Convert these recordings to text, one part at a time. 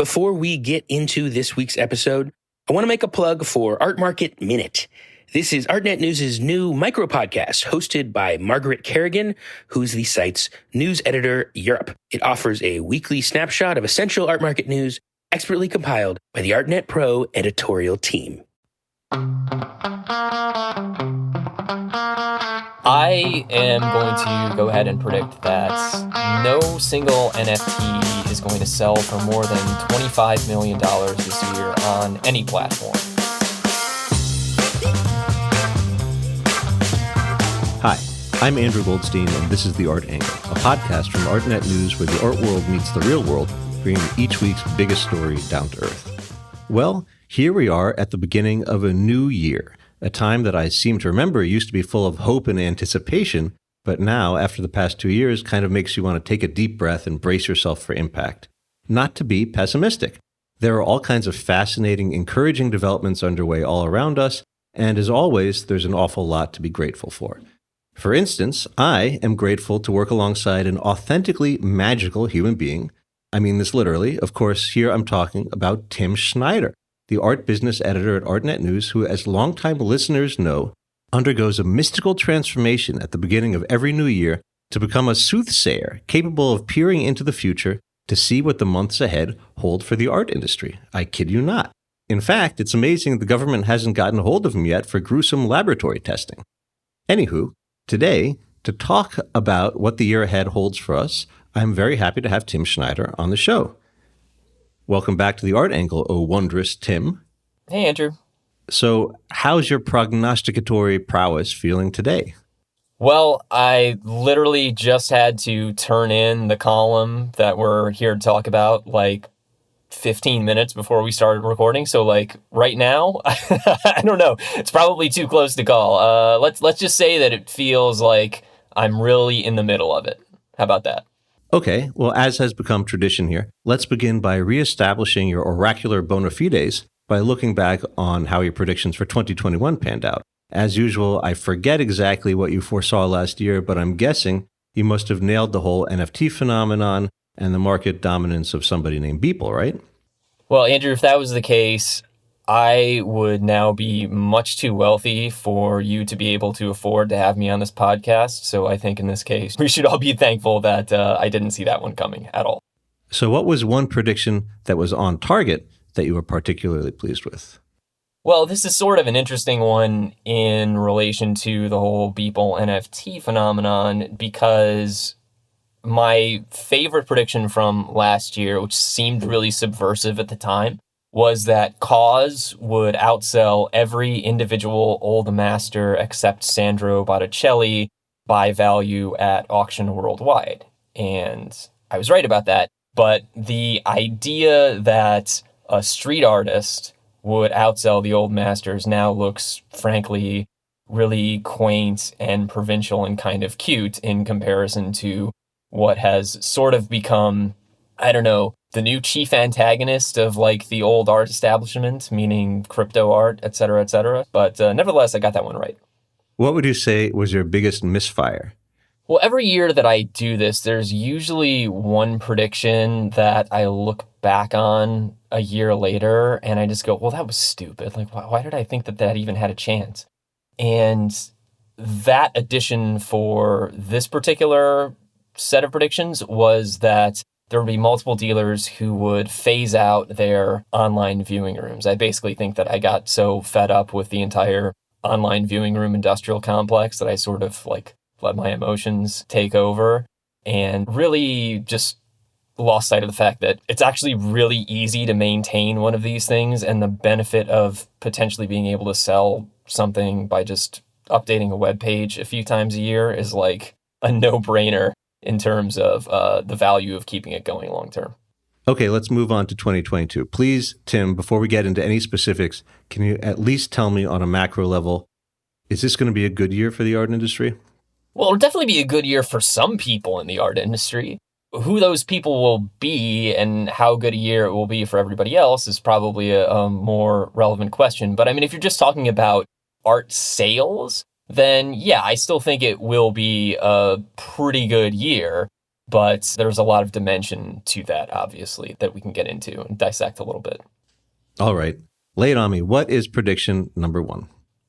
Before we get into this week's episode, I want to make a plug for Art Market Minute. This is Artnet News' new micro podcast hosted by Margaret Kerrigan, who's the site's news editor Europe. It offers a weekly snapshot of essential art market news expertly compiled by the Artnet Pro editorial team. I am going to go ahead and predict that no single NFT is going to sell for more than $25 million this year on any platform. Hi, I'm Andrew Goldstein, and this is The Art Angle, a podcast from Artnet News where the art world meets the real world, bringing each week's biggest story down to earth. Well, here we are at the beginning of a new year, a time that I seem to remember used to be full of hope and anticipation, but now, after the past 2 years, kind of makes you want to take a deep breath and brace yourself for impact. Not to be pessimistic. There are all kinds of fascinating, encouraging developments underway all around us, and as always, there's an awful lot to be grateful for. For instance, I am grateful to work alongside an authentically magical human being. I mean this literally. Of course, here I'm talking about Tim Schneider, the art business editor at Artnet News, who, as longtime listeners know, undergoes a mystical transformation at the beginning of every new year to become a soothsayer capable of peering into the future to see what the months ahead hold for the art industry. I kid you not. In fact, it's amazing the government hasn't gotten a hold of him yet for gruesome laboratory testing. Anywho, today, to talk about what the year ahead holds for us, I'm very happy to have Tim Schneider on the show. Welcome back to the Art Angle, oh wondrous Tim. Hey, Andrew. So, how's your prognosticatory prowess feeling today? Well, I literally just had to turn in the column that we're here to talk about, 15 minutes before we started recording. So right now, I don't know. It's probably too close to call. Let's just say that it feels like I'm really in the middle of it. How about that? Okay, well, as has become tradition here, let's begin by reestablishing your oracular bona fides by looking back on how your predictions for 2021 panned out. As usual, I forget exactly what you foresaw last year, but I'm guessing you must have nailed the whole NFT phenomenon and the market dominance of somebody named Beeple, right? Well, Andrew, if that was the case, I would now be much too wealthy for you to be able to afford to have me on this podcast. So I think in this case, we should all be thankful that I didn't see that one coming at all. So what was one prediction that was on target that you were particularly pleased with? Well, this is sort of an interesting one in relation to the whole Beeple NFT phenomenon, because my favorite prediction from last year, which seemed really subversive at the time, was that KAWS would outsell every individual old master except Sandro Botticelli by value at auction worldwide. And I was right about that. But the idea that a street artist would outsell the old masters now looks, frankly, really quaint and provincial and kind of cute in comparison to what has sort of become, I don't know, the new chief antagonist of the old art establishment, meaning crypto art, et cetera, et cetera. But nevertheless, I got that one right. What would you say was your biggest misfire? Well, every year that I do this, there's usually one prediction that I look back on a year later and I just go, well, that was stupid. Why did I think that even had a chance? And that addition for this particular set of predictions was that there would be multiple dealers who would phase out their online viewing rooms. I basically think that I got so fed up with the entire online viewing room industrial complex that I sort of let my emotions take over and really just lost sight of the fact that it's actually really easy to maintain one of these things, and the benefit of potentially being able to sell something by just updating a web page a few times a year is a no-brainer in terms of the value of keeping it going long term. Okay, let's move on to 2022. Please, Tim, before we get into any specifics, can you at least tell me on a macro level, is this going to be a good year for the art industry? Well, it'll definitely be a good year for some people in the art industry. Who those people will be and how good a year it will be for everybody else is probably a more relevant question. But I mean, if you're just talking about art sales, then yeah, I still think it will be a pretty good year. But there's a lot of dimension to that, obviously, that we can get into and dissect a little bit. All right. Lay it on me. What is prediction number 1?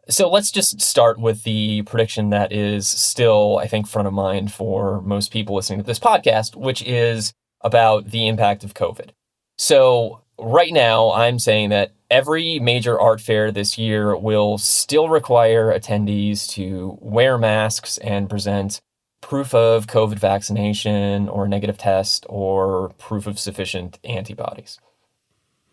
So let's just start with the prediction that is still, I think, front of mind for most people listening to this podcast, which is about the impact of COVID. So right now, I'm saying that every major art fair this year will still require attendees to wear masks and present proof of COVID vaccination or negative test or proof of sufficient antibodies.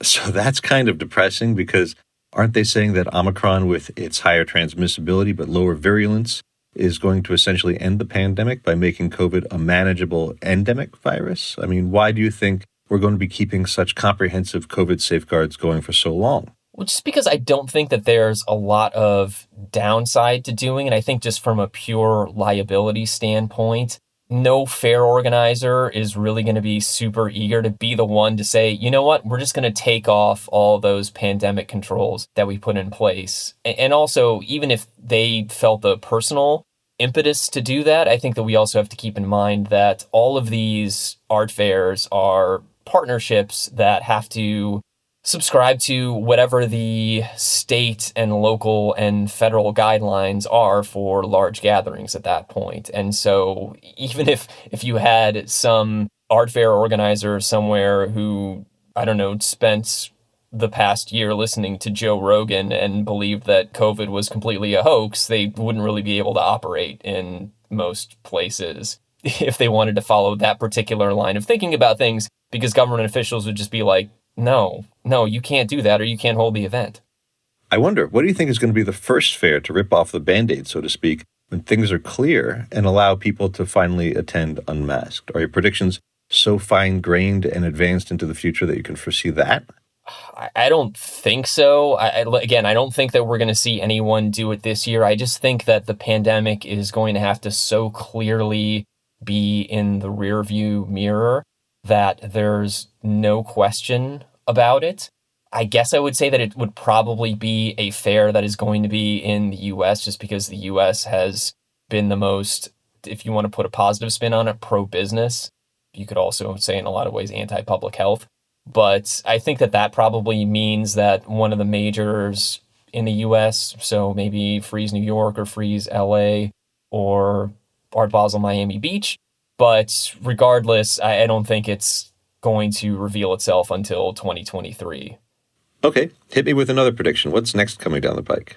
So that's kind of depressing because aren't they saying that Omicron, with its higher transmissibility but lower virulence, is going to essentially end the pandemic by making COVID a manageable endemic virus? I mean, why do you think we're going to be keeping such comprehensive COVID safeguards going for so long? Well, just because I don't think that there's a lot of downside to doing it. I think just from a pure liability standpoint, no fair organizer is really going to be super eager to be the one to say, you know what, we're just going to take off all those pandemic controls that we put in place. And also, even if they felt the personal impetus to do that, I think that we also have to keep in mind that all of these art fairs are partnerships that have to subscribe to whatever the state and local and federal guidelines are for large gatherings at that point. And so even if you had some art fair organizer somewhere who, I don't know, spent the past year listening to Joe Rogan and believed that COVID was completely a hoax, they wouldn't really be able to operate in most places if they wanted to follow that particular line of thinking about things, because government officials would just be like, no, you can't do that, or you can't hold the event. I wonder, what do you think is going to be the first fair to rip off the Band-Aid, so to speak, when things are clear and allow people to finally attend unmasked? Are your predictions so fine-grained and advanced into the future that you can foresee that? I don't think so. Again, I don't think that we're going to see anyone do it this year. I just think that the pandemic is going to have to so clearly be in the rearview mirror that there's no question about it. I guess I would say that it would probably be a fair that is going to be in the US, just because the US has been the most, if you want to put a positive spin on it, pro-business. You could also say in a lot of ways anti-public health. But I think that probably means that one of the majors in the US, so maybe Freeze New York or Freeze LA or Art Basel Miami Beach. But regardless, I don't think it's going to reveal itself until 2023. Okay, hit me with another prediction. What's next coming down the pike?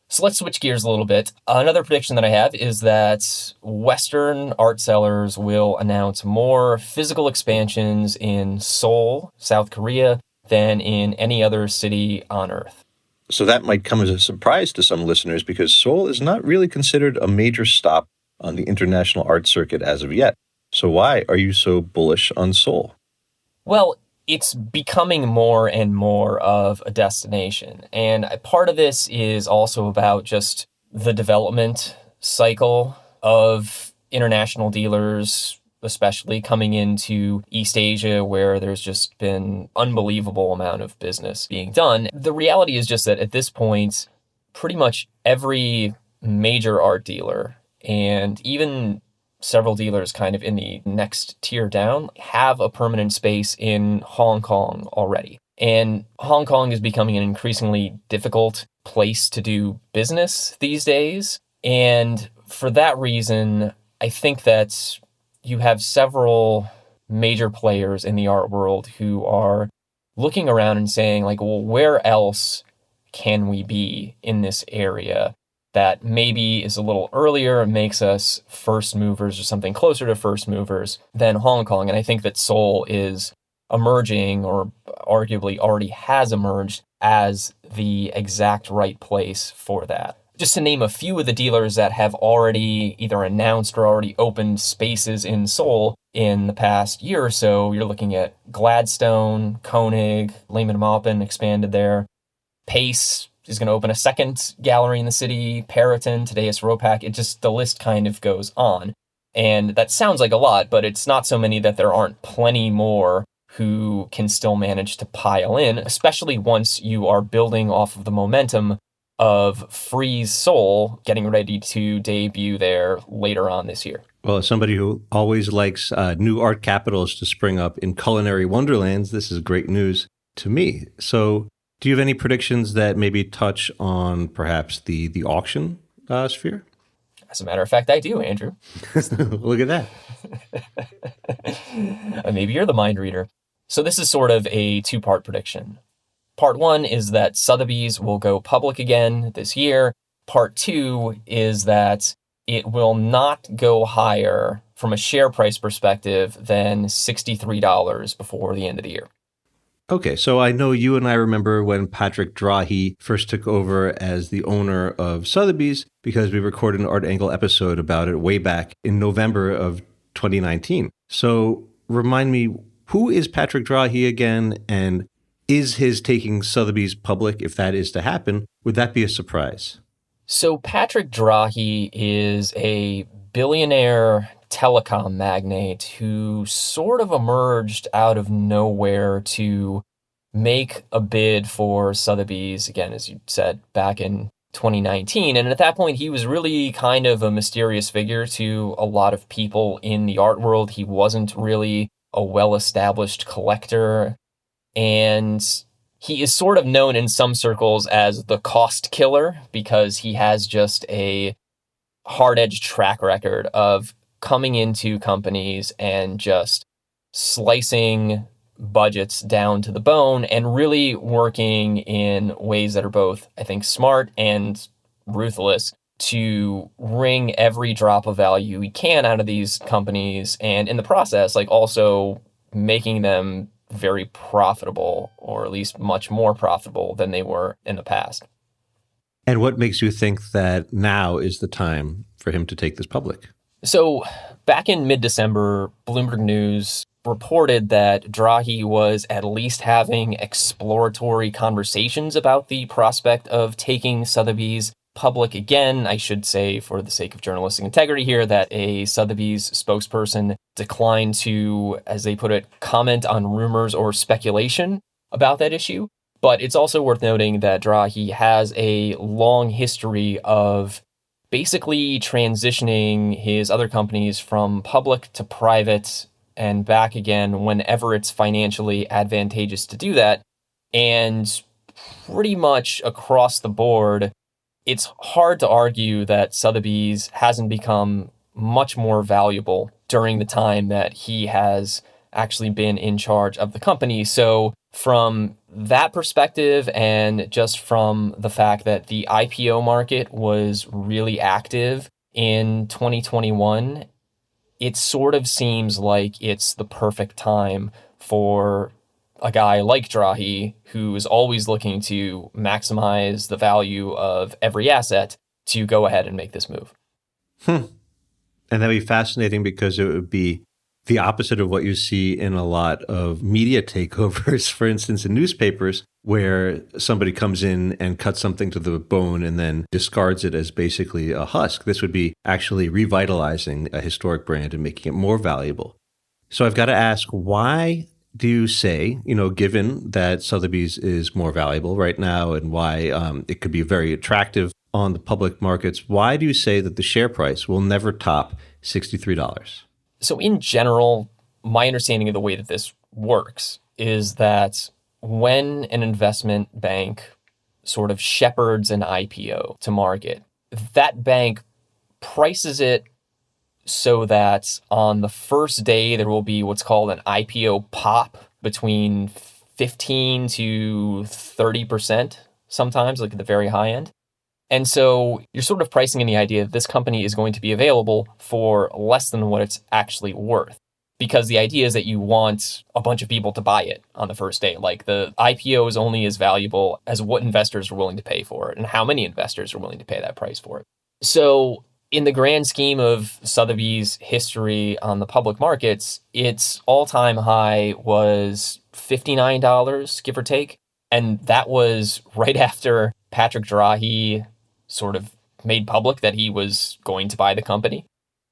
So let's switch gears a little bit. Another prediction that I have is that Western art sellers will announce more physical expansions in Seoul, South Korea, than in any other city on Earth. So that might come as a surprise to some listeners because Seoul is not really considered a major stop on the international art circuit as of yet. So why are you so bullish on Seoul? Well, it's becoming more and more of a destination. And part of this is also about just the development cycle of international dealers, especially coming into East Asia, where there's just been unbelievable amount of business being done. The reality is just that at this point, pretty much every major art dealer and even several dealers kind of in the next tier down have a permanent space in Hong Kong already. And Hong Kong is becoming an increasingly difficult place to do business these days. And for that reason, I think that you have several major players in the art world who are looking around and saying, like, well, where else can we be in this area that maybe is a little earlier and makes us first movers or something closer to first movers than Hong Kong? And I think that Seoul is emerging, or arguably already has emerged, as the exact right place for that. Just to name a few of the dealers that have already either announced or already opened spaces in Seoul in the past year or so, you're looking at Gladstone, Koenig, Lehman Maupin expanded there. Pace is going to open a second gallery in the city, Periton, Tadeusz Ropak. The list kind of goes on. And that sounds like a lot, but it's not so many that there aren't plenty more who can still manage to pile in, especially once you are building off of the momentum of Freeze Seoul getting ready to debut there later on this year. Well, as somebody who always likes new art capitals to spring up in culinary wonderlands, this is great news to me. So do you have any predictions that maybe touch on perhaps the auction sphere? As a matter of fact, I do, Andrew. Look at that. Maybe you're the mind reader. So this is sort of a two-part prediction. Part one is that Sotheby's will go public again this year. Part two is that it will not go higher from a share price perspective than $63 before the end of the year. Okay, so I know you and I remember when Patrick Drahi first took over as the owner of Sotheby's because we recorded an Art Angle episode about it way back in November of 2019. So remind me, who is Patrick Drahi again, and is his taking Sotheby's public, if that is to happen, would that be a surprise? So Patrick Drahi is a billionaire telecom magnate who sort of emerged out of nowhere to make a bid for Sotheby's, again, as you said, back in 2019. And at that point, he was really kind of a mysterious figure to a lot of people in the art world. He wasn't really a well-established collector. And he is sort of known in some circles as the cost killer because he has just a hard-edged track record of coming into companies and just slicing budgets down to the bone and really working in ways that are both, I think, smart and ruthless to wring every drop of value he can out of these companies, and in the process, like, also making them very profitable, or at least much more profitable than they were in the past. And what makes you think that now is the time for him to take this public? So back in mid-December, Bloomberg News reported that Drahi was at least having exploratory conversations about the prospect of taking Sotheby's public again. I should say, for the sake of journalistic integrity here, that a Sotheby's spokesperson declined to, as they put it, comment on rumors or speculation about that issue. But it's also worth noting that Drahi has a long history of basically transitioning his other companies from public to private and back again whenever it's financially advantageous to do that. And pretty much across the board, it's hard to argue that Sotheby's hasn't become much more valuable during the time that he has actually been in charge of the company. So from that perspective, and just from the fact that the IPO market was really active in 2021, it sort of seems like it's the perfect time for a guy like Drahi, who is always looking to maximize the value of every asset, to go ahead and make this move. And that'd be fascinating because it would be the opposite of what you see in a lot of media takeovers, for instance, in newspapers, where somebody comes in and cuts something to the bone and then discards it as basically a husk. This would be actually revitalizing a historic brand and making it more valuable. So I've got to ask, why do you say, given that Sotheby's is more valuable right now and why it could be very attractive on the public markets, why do you say that the share price will never top $63? So in general, my understanding of the way that this works is that when an investment bank sort of shepherds an IPO to market, that bank prices it so that on the first day there will be what's called an IPO pop between 15 to 30% sometimes, like at the very high end. And so you're sort of pricing in the idea that this company is going to be available for less than what it's actually worth. Because the idea is that you want a bunch of people to buy it on the first day. Like, the IPO is only as valuable as what investors are willing to pay for it and how many investors are willing to pay that price for it. So in the grand scheme of Sotheby's history on the public markets, its all-time high was $59, give or take. And that was right after Patrick Drahi sort of made public that he was going to buy the company.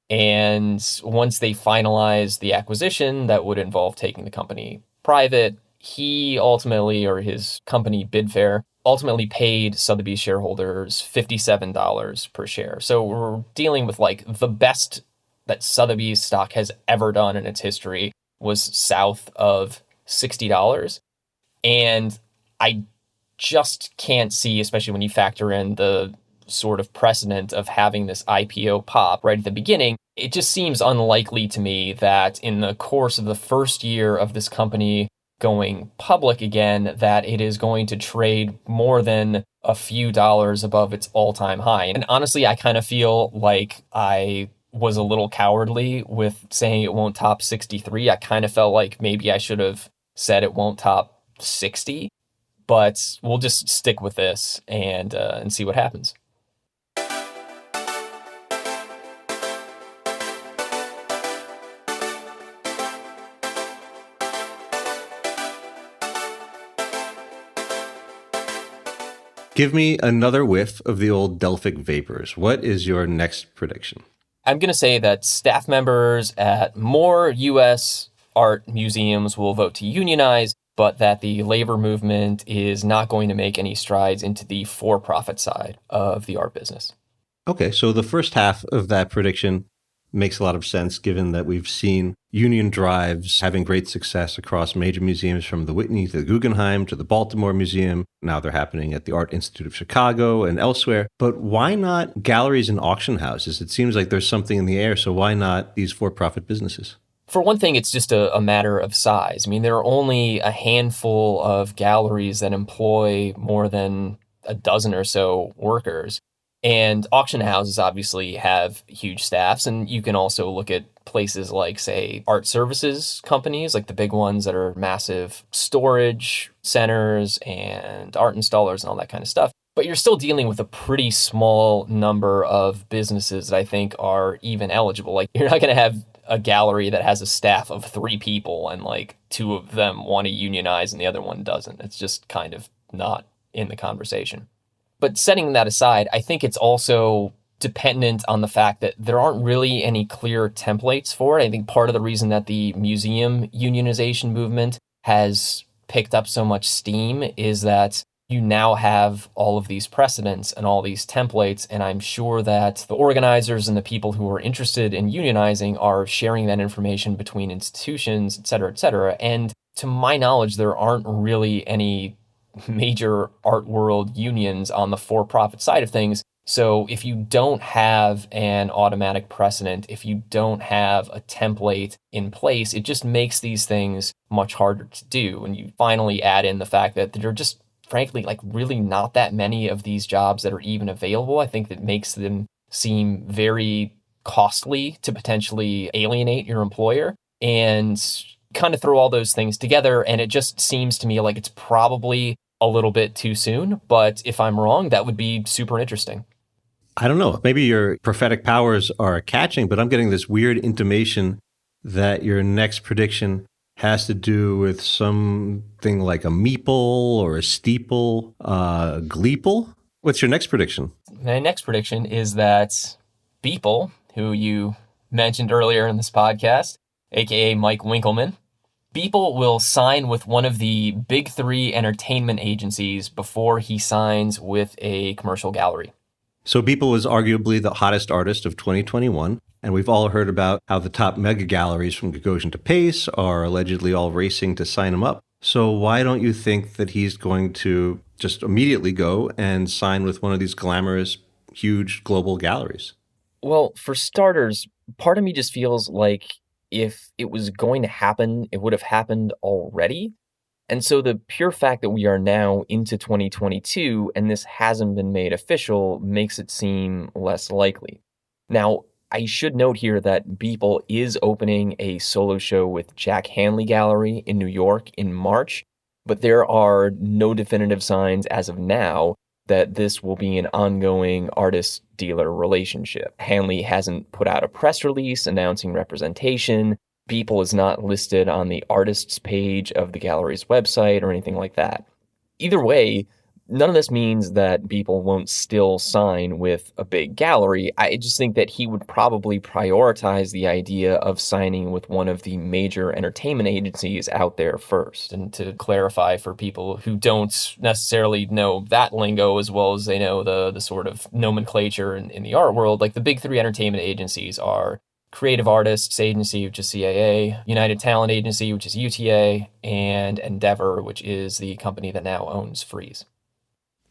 And once they finalized the acquisition that would involve taking the company private, he ultimately, or his company Bidfair, ultimately paid Sotheby's shareholders $57 per share. So we're dealing with like the best that Sotheby's stock has ever done in its history was south of $60. And I just can't see, especially when you factor in the sort of precedent of having this IPO pop right at the beginning, it just seems unlikely to me that in the course of the first year of this company going public again, that it is going to trade more than a few dollars above its all-time high. And honestly, I kind of feel like I was a little cowardly with saying it won't top 63. I kind of felt like maybe I should have said it won't top 60, but we'll just stick with this and see what happens. Give me another whiff of the old Delphic vapors. What is your next prediction? I'm going to say that staff members at more U.S. art museums will vote to unionize, but that the labor movement is not going to make any strides into the for-profit side of the art business. Okay, so the first half of that prediction makes a lot of sense, given that we've seen union drives having great success across major museums, from the Whitney to the Guggenheim to the Baltimore Museum. Now they're happening at the Art Institute of Chicago and elsewhere. But why not galleries and auction houses? It seems like there's something in the air, so why not these for-profit businesses? For one thing, it's just a matter of size. I mean, there are only a handful of galleries that employ more than a dozen or so workers. And auction houses obviously have huge staffs. And you can also look at places like, say, art services companies, like the big ones that are massive storage centers and art installers and all that kind of stuff. But you're still dealing with a pretty small number of businesses that I think are even eligible. Like, you're not going to have a gallery that has a staff of 3 people and like 2 of them want to unionize and the other one doesn't. It's just kind of not in the conversation. But setting that aside, I think it's also dependent on the fact that there aren't really any clear templates for it. I think part of the reason that the museum unionization movement has picked up so much steam is that you now have all of these precedents and all these templates, and I'm sure that the organizers and the people who are interested in unionizing are sharing that information between institutions, et cetera, et cetera. And to my knowledge, there aren't really any major art world unions on the for-profit side of things. So if you don't have an automatic precedent, if you don't have a template in place, it just makes these things much harder to do. And you finally add in the fact that there are just, frankly, like really not that many of these jobs that are even available. I think that makes them seem very costly to potentially alienate your employer. And kind of throw all those things together, and it just seems to me like it's probably a little bit too soon. But if I'm wrong, that would be super interesting. I don't know. Maybe your prophetic powers are catching, but I'm getting this weird intimation that your next prediction has to do with something like a meeple or a steeple, gleeple. What's your next prediction? My next prediction is that Beeple, who you mentioned earlier in this podcast, aka Mike Winkleman, Beeple will sign with one of the big 3 entertainment agencies before he signs with a commercial gallery. So Beeple was arguably the hottest artist of 2021, and we've all heard about how the top mega galleries from Gagosian to Pace are allegedly all racing to sign him up. So why don't you think that he's going to just immediately go and sign with one of these glamorous, huge global galleries? Well, for starters, part of me just feels like if it was going to happen, it would have happened already. And so the pure fact that we are now into 2022 and this hasn't been made official makes it seem less likely. Now, I should note here that Beeple is opening a solo show with Jack Hanley Gallery in New York in March, but there are no definitive signs as of now that this will be an ongoing artist-dealer relationship. Hanley hasn't put out a press release announcing representation. Beeple is not listed on the artists page of the gallery's website or anything like that. Either way, none of this means that Beeple won't still sign with a big gallery. I just think that he would probably prioritize the idea of signing with one of the major entertainment agencies out there first. And to clarify for people who don't necessarily know that lingo as well as they know the sort of nomenclature in the art world, like the big 3 entertainment agencies are Creative Artists Agency, which is CAA, United Talent Agency, which is UTA, and Endeavor, which is the company that now owns Freeze.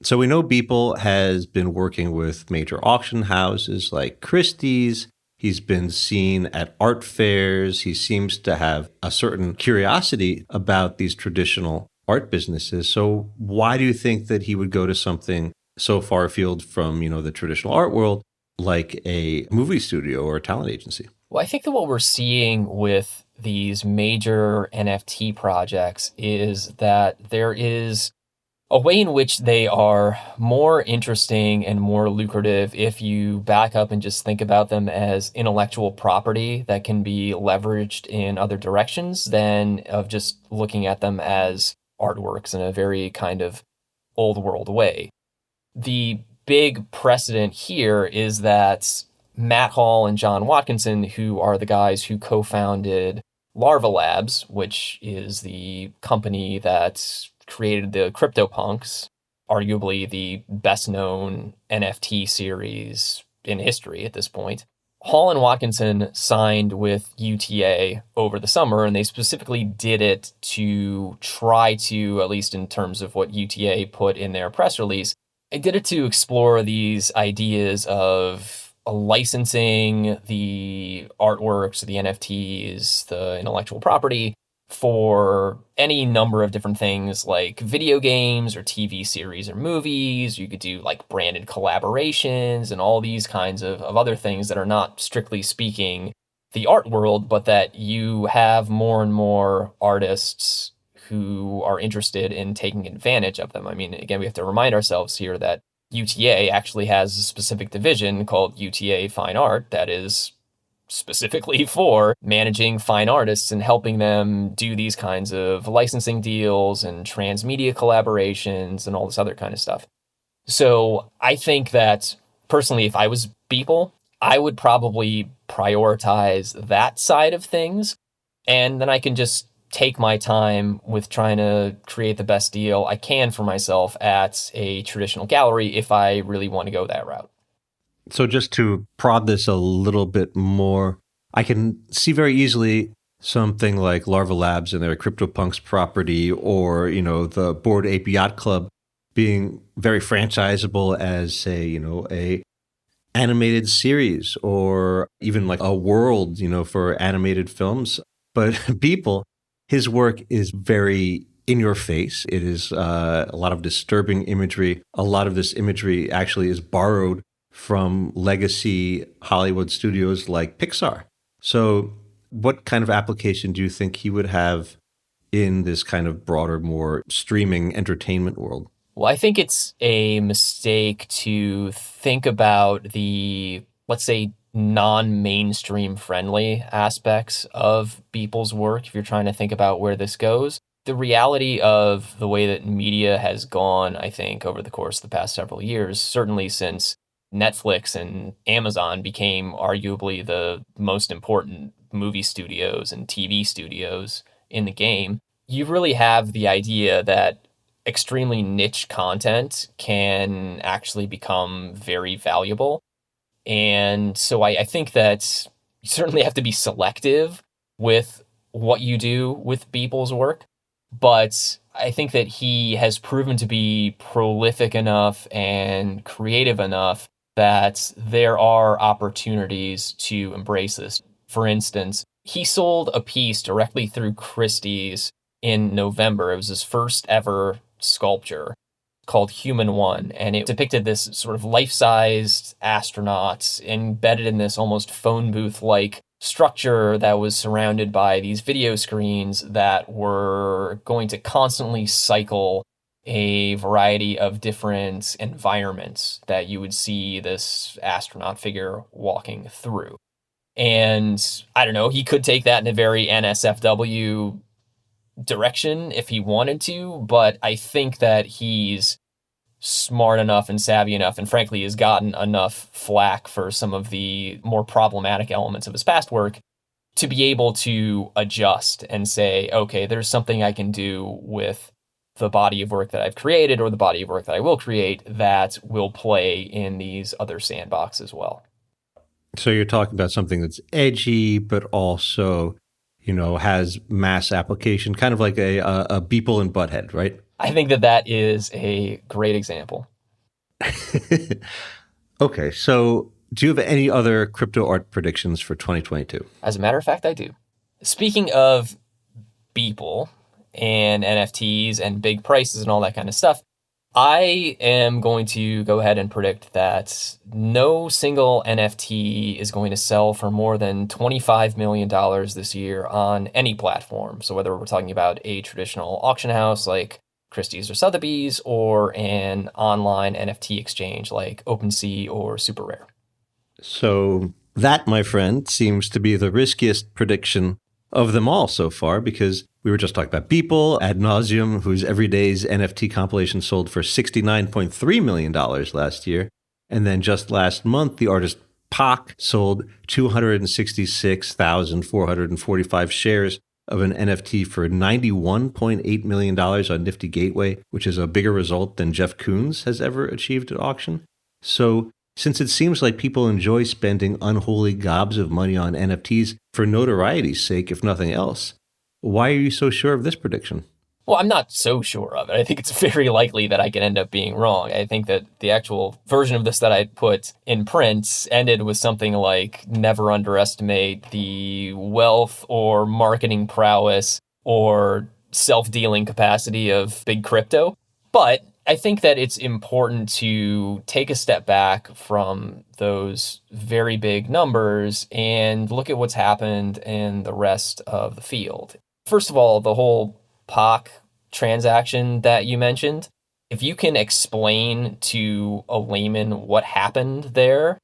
So we know Beeple has been working with major auction houses like Christie's. He's been seen at art fairs. He seems to have a certain curiosity about these traditional art businesses. So why do you think that he would go to something so far afield from, the traditional art world, like a movie studio or a talent agency? Well, I think that what we're seeing with these major NFT projects is that there is a way in which they are more interesting and more lucrative if you back up and just think about them as intellectual property that can be leveraged in other directions than of just looking at them as artworks in a very kind of old world way. The big precedent here is that Matt Hall and John Watkinson, who are the guys who co-founded Larva Labs, which is the company that created the CryptoPunks, arguably the best known NFT series in history at this point. Hall and Watkinson signed with UTA over the summer, and they specifically did it to try to, at least in terms of what UTA put in their press release, they did it to explore these ideas of licensing the artworks, the NFTs, the intellectual property for any number of different things like video games or TV series or movies. You could do like branded collaborations and all these kinds of other things that are not strictly speaking the art world, but that you have more and more artists who are interested in taking advantage of them. I mean, again, we have to remind ourselves here that UTA actually has a specific division called UTA Fine Art that is specifically for managing fine artists and helping them do these kinds of licensing deals and transmedia collaborations and all this other kind of stuff. So I think that personally, if I was Beeple, I would probably prioritize that side of things. And then I can just take my time with trying to create the best deal I can for myself at a traditional gallery if I really want to go that route. So just to prod this a little bit more, I can see very easily something like Larva Labs and their CryptoPunks property, or, the Bored Ape Yacht Club being very franchisable as, say, a animated series or even like a world, for animated films. But Beeple, his work is very in your face. It is a lot of disturbing imagery. A lot of this imagery actually is borrowed from legacy Hollywood studios like Pixar. So what kind of application do you think he would have in this kind of broader, more streaming entertainment world? Well, I think it's a mistake to think about the, let's say, non-mainstream friendly aspects of Beeple's work if you're trying to think about where this goes. The reality of the way that media has gone, I think, over the course of the past several years, certainly since Netflix and Amazon became arguably the most important movie studios and TV studios in the game, you really have the idea that extremely niche content can actually become very valuable. And so I think that you certainly have to be selective with what you do with Beeple's work. But I think that he has proven to be prolific enough and creative enough that there are opportunities to embrace this. For instance, he sold a piece directly through Christie's in November. It was his first ever sculpture called Human One, and it depicted this sort of life-sized astronaut embedded in this almost phone booth-like structure that was surrounded by these video screens that were going to constantly cycle a variety of different environments that you would see this astronaut figure walking through. And I don't know, he could take that in a very NSFW direction if he wanted to, but I think that he's smart enough and savvy enough, and frankly has gotten enough flack for some of the more problematic elements of his past work to be able to adjust and say, okay, there's something I can do with the body of work that I've created or the body of work that I will create that will play in these other sandboxes as well. So you're talking about something that's edgy, but also, has mass application, kind of like a Beeple and Butthead, right? I think that is a great example. Okay, so do you have any other crypto art predictions for 2022? As a matter of fact, I do. Speaking of Beeple and NFTs and big prices and all that kind of stuff, I am going to go ahead and predict that no single NFT is going to sell for more than $25 million this year on any platform. So whether we're talking about a traditional auction house like Christie's or Sotheby's, or an online NFT exchange like OpenSea or SuperRare. So that, my friend, seems to be the riskiest prediction of them all so far, because we were just talking about Beeple ad nauseum, whose Everyday's NFT compilation sold for $69.3 million last year. And then just last month, the artist Pac sold 266,445 shares of an NFT for $91.8 million on Nifty Gateway, which is a bigger result than Jeff Koons has ever achieved at auction. So since it seems like people enjoy spending unholy gobs of money on NFTs for notoriety's sake, if nothing else, why are you so sure of this prediction? Well, I'm not so sure of it. I think it's very likely that I could end up being wrong. I think that the actual version of this that I put in print ended with something like, never underestimate the wealth or marketing prowess or self-dealing capacity of big crypto. But I think that it's important to take a step back from those very big numbers and look at what's happened in the rest of the field. First of all, the whole Pac transaction that you mentioned, if you can explain to a layman what happened there,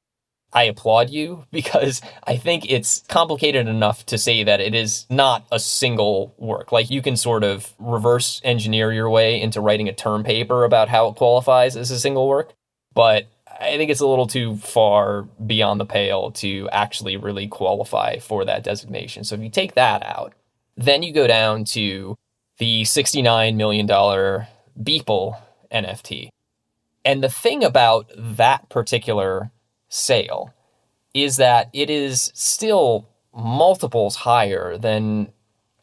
I applaud you, because I think it's complicated enough to say that it is not a single work. Like, you can sort of reverse engineer your way into writing a term paper about how it qualifies as a single work, but I think it's a little too far beyond the pale to actually really qualify for that designation. So if you take that out, then you go down to the $69 million Beeple NFT. And the thing about that particular sale is that it is still multiples higher than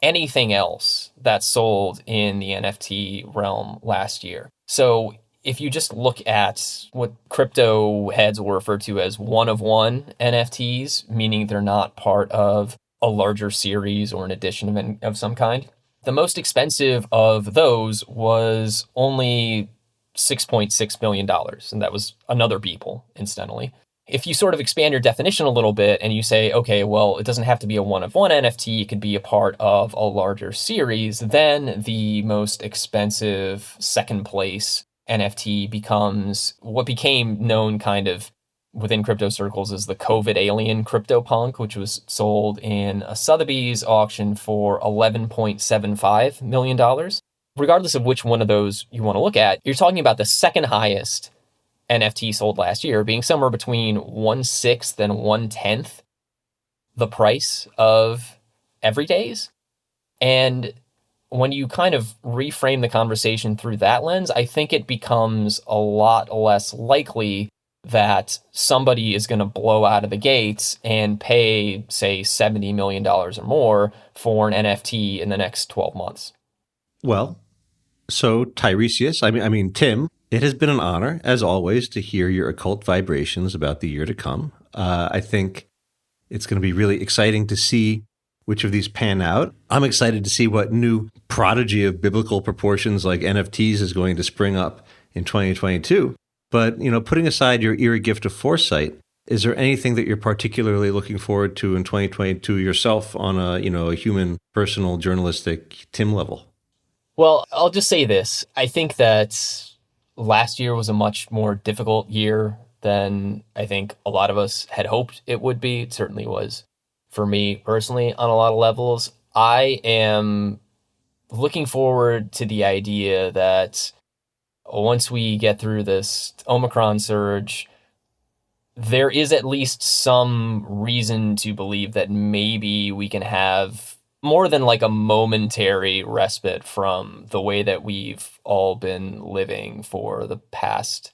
anything else that sold in the NFT realm last year. So if you just look at what crypto heads will refer to as one-of-one NFTs, meaning they're not part of a larger series or an edition of some kind, the most expensive of those was only $6.6 million, and that was another Beeple, incidentally. If you sort of expand your definition a little bit and you say, okay, well, it doesn't have to be a one-of-one NFT, it could be a part of a larger series, then the most expensive second place NFT becomes what became known kind of within crypto circles as the COVID alien CryptoPunk, which was sold in a Sotheby's auction for $11.75 million. Regardless of which one of those you want to look at, you're talking about the second highest NFT sold last year being somewhere between 1/6 and 1/10 the price of Everyday's. And when you kind of reframe the conversation through that lens, I think it becomes a lot less likely that somebody is going to blow out of the gates and pay, say, $70 million or more for an NFT in the next 12 months. Well, so Tiresias, I mean, Tim, it has been an honor, as always, to hear your occult vibrations about the year to come. I think it's going to be really exciting to see which of these pan out. I'm excited to see what new prodigy of biblical proportions like NFTs is going to spring up in 2022. But, putting aside your eerie gift of foresight, is there anything that you're particularly looking forward to in 2022 yourself on a human, personal, journalistic Tim level? Well, I'll just say this. I think that last year was a much more difficult year than I think a lot of us had hoped it would be. It certainly was for me personally on a lot of levels. I am looking forward to the idea that once we get through this Omicron surge, there is at least some reason to believe that maybe we can have more than like a momentary respite from the way that we've all been living for the past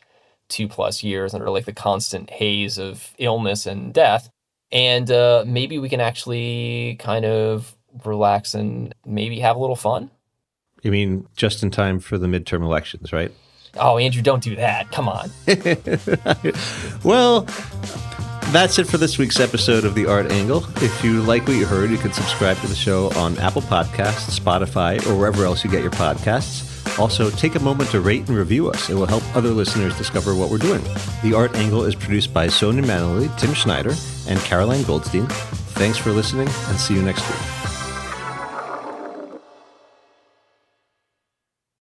2+ years under like the constant haze of illness and death. And maybe we can actually kind of relax and maybe have a little fun. You mean just in time for the midterm elections, right? Oh, Andrew, don't do that. Come on. Well, that's it for this week's episode of The Art Angle. If you like what you heard, you can subscribe to the show on Apple Podcasts, Spotify, or wherever else you get your podcasts. Also, take a moment to rate and review us. It will help other listeners discover what we're doing. The Art Angle is produced by Sonia Manley, Tim Schneider, and Caroline Goldstein. Thanks for listening, and see you next week.